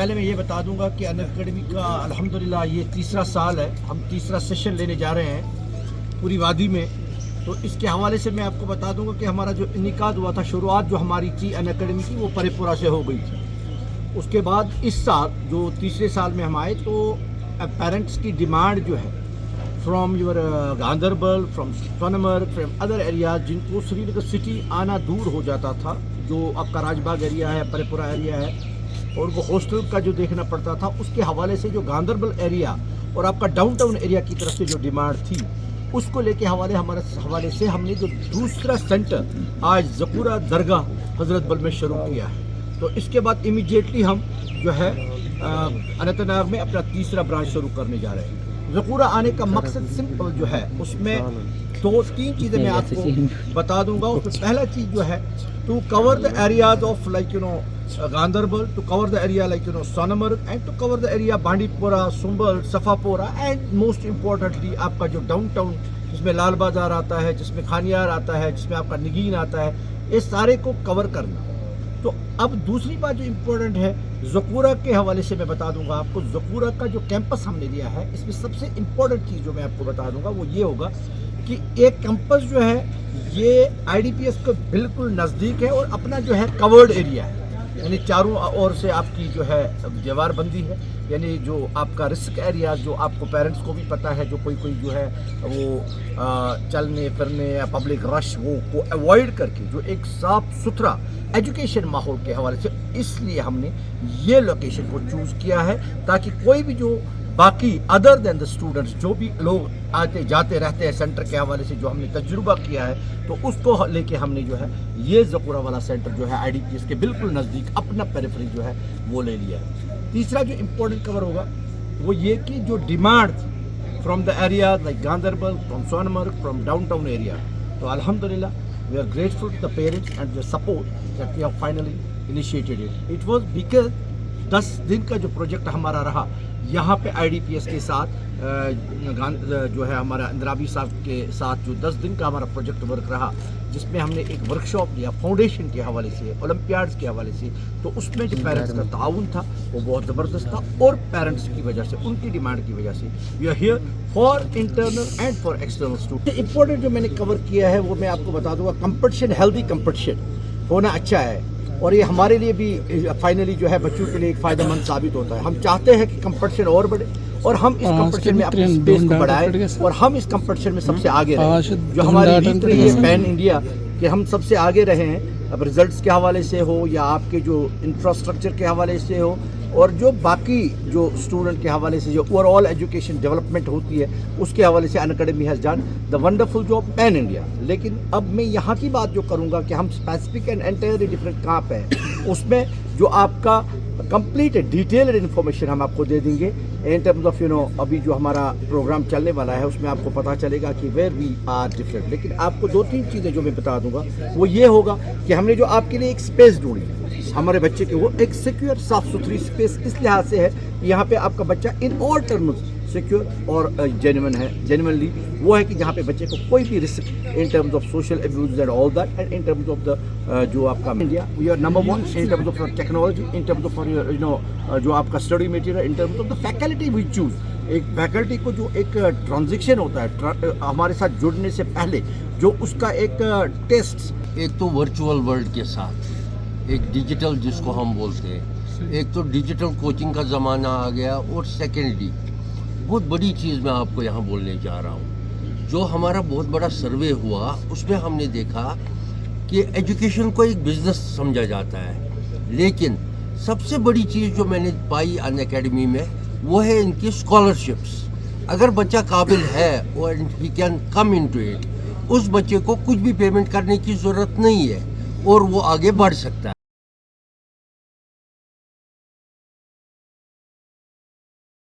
پہلے میں یہ بتا دوں گا کہ ان اکیڈمی کا الحمدللہ یہ تیسرا سال ہے، ہم تیسرا سیشن لینے جا رہے ہیں پوری وادی میں. تو اس کے حوالے سے میں آپ کو بتا دوں گا کہ ہمارا جو انعقاد ہوا تھا، شروعات جو ہماری تھی ان اکیڈمی کی، وہ پرے پورہ سے ہو گئی تھی. اس کے بعد اس سال جو تیسرے سال میں ہم آئے تو پیرنٹس کی ڈیمانڈ جو ہے from your Ganderbal, from Sonamarg, from other areas, جن کو سری نگر سٹی آنا دور ہو جاتا تھا، جو آپ کا راج باغ ایریا ہے، پرے پورہ ایریا ہے، اور وہ ہاسٹل کا جو دیکھنا پڑتا تھا، اس کے حوالے سے جو گاندربل ایریا اور آپ کا ڈاؤن ٹاؤن ایریا کی طرف سے جو ڈیمانڈ تھی، اس کو لے کے ہمارے حوالے سے ہم نے جو دوسرا سینٹر آج ذکورہ درگاہ حضرت بل میں شروع کیا ہے. تو اس کے بعد امیڈیٹلی ہم جو ہے اننت ناگ میں اپنا تیسرا برانچ شروع کرنے جا رہے ہیں. ذکورہ آنے کا مقصد سمپل جو ہے، اس میں دو تین چیزیں میں آپ کو بتا دوں گا. اس میں پہلا چیز جو ہے to cover the areas of like Ganderbal, to cover the area like Sonmarg, and to cover the area بانڈی پورہ, سنبل, صفا پورہ, and most importantly آپ کا جو ڈاؤن ٹاؤن جس میں لال بازار آتا ہے, جس میں کھانیار آتا ہے, جس میں آپ کا نگین آتا ہے, اس سارے کو کور کرنا. تو اب دوسری بات جو امپورٹنٹ ہے ذکورہ کے حوالے سے میں بتا دوں گا آپ کو. ذکورہ کا جو کیمپس ہم نے لیا ہے, اس میں سب سے امپورٹنٹ چیز جو میں آپ کو بتا دوں گا وہ یہ ہوگا کہ ایک کیمپس جو ہے یہ آئی ڈی پی ایس کو بالکل نزدیک ہے اور اپنا جو ہے کورڈ ایریا ہے, یعنی چاروں اور سے آپ کی جو ہے دیوار بندی ہے, یعنی جو آپ کا رسک ایریا جو آپ کو پیرنٹس کو بھی پتہ ہے, جو کوئی جو ہے وہ چلنے پھرنے یا پبلک رش وہ کو ایوائڈ کر کے جو ایک صاف ستھرا ایجوکیشن ماحول کے حوالے سے, اس لیے ہم نے یہ لوکیشن کو چوز کیا ہے تاکہ کوئی بھی جو باقی ادر دین دا اسٹوڈنٹس جو بھی لوگ آتے جاتے رہتے ہیں سینٹر کے حوالے سے, جو ہم نے تجربہ کیا ہے, تو اس کو لے کے ہم نے جو ہے یہ ذکورہ والا سینٹر جو ہے آئی ڈی پی ایس کے بالکل نزدیک اپنا پیریفری جو ہے وہ لے لیا ہے. تیسرا جو امپورٹنٹ کور ہوگا وہ یہ کہ جو ڈیمانڈ تھی from the area like Ganderbal, from Sonamarg, from downtown area, تو الحمدللہ we are grateful to the parents and the support that we have finally initiated it. It was because 10 دن کا جو پروجیکٹ ہمارا رہا یہاں پہ آئی ڈی پی ایس کے ساتھ جو ہے ہمارا اندرابی صاحب کے ساتھ جو 10 دن کا ہمارا پروجیکٹ ورک رہا, جس میں ہم نے ایک ورک شاپ لیا فاؤنڈیشن کے حوالے سے, اولمپیاڈس کے حوالے سے, تو اس میں جو پیرنٹس کا تعاون تھا وہ بہت زبردست تھا, اور پیرنٹس کی وجہ سے, ان کی ڈیمانڈ کی وجہ سے we are here for internal and for external student. Important جو میں نے کور کیا ہے وہ میں آپ کو بتا دوں گا. کمپٹیشن, ہیلدی کمپٹیشن ہونا اچھا ہے, اور یہ ہمارے لیے بھی فائنلی جو ہے بچوں کے لیے ایک فائدہ مند ثابت ہوتا ہے. ہم چاہتے ہیں کہ کمپٹیشن اور بڑھے, اور ہم اس کمپٹیشن میں اپنی اسپیس کو بڑھائیں, اور ہم اس کمپٹیشن میں سب سے آگے رہیں. جو ہماری ریت رہی ہے پین انڈیا کہ ہم سب سے آگے رہے ہیں, اب ریزلٹس کے حوالے سے ہو یا آپ کے جو انفراسٹرکچر کے حوالے سے ہو, اور جو باقی جو اسٹوڈنٹ کے حوالے سے جو اوور آل ایجوکیشن ڈیولپمنٹ ہوتی ہے اس کے حوالے سے Unacademy has done the wonderful job pan India. لیکن اب میں یہاں کی بات جو کروں گا کہ ہم اسپیسیفک اینڈ انٹائرلی ڈفرینٹ کہاں پہ ہیں, اس میں جو آپ کا کمپلیٹ ڈیٹیلڈ انفارمیشن ہم آپ کو دے دیں گے ان ٹرمز آف ابھی جو ہمارا پروگرام چلنے والا ہے اس میں آپ کو پتہ چلے گا کہ ویئر وی آر ڈفرینٹ. لیکن آپ کو 2-3 چیزیں جو میں بتا دوں گا وہ یہ ہوگا کہ ہم نے جو آپ کے لیے ایک اسپیس ڈھونڈی ہمارے بچے کے, وہ ایک سیکیور صاف ستھری اسپیس اس لحاظ سے ہے یہاں پہ آپ کا بچہ ان آل ٹرمز سیکیور اور جینوئنلی وہ ہے کہ جہاں پہ بچے کو کوئی بھی risk in terms of social abuse and all that, and in terms of the جو آپ کا India we are number 1 in terms of technology, in terms of جو آپ کا study material, in terms of the faculty we choose. ایک faculty کو جو ایک ٹرانزیکشن ہوتا ہے ہمارے ساتھ جڑنے سے پہلے, جو اس کا ایک ٹیسٹ, ایک تو ورچوئل ورلڈ کے ساتھ, ایک ڈیجیٹل جس کو ہم بولتے ہیں, ایک تو ڈیجیٹل کوچنگ کا زمانہ آ گیا, اور سیکنڈلی بہت بڑی چیز میں آپ کو یہاں بولنے جا رہا ہوں. جو ہمارا بہت بڑا سروے ہوا اس میں ہم نے دیکھا کہ ایجوکیشن کو ایک بزنس سمجھا جاتا ہے, لیکن سب سے بڑی چیز جو میں نے پائی ان اکیڈمی میں وہ ہے ان کی اسکالرشپس. اگر بچہ قابل ہے اور he can come into it, اس بچے کو کچھ بھی پیمنٹ کرنے کی ضرورت نہیں ہے اور وہ آگے بڑھ سکتا ہے.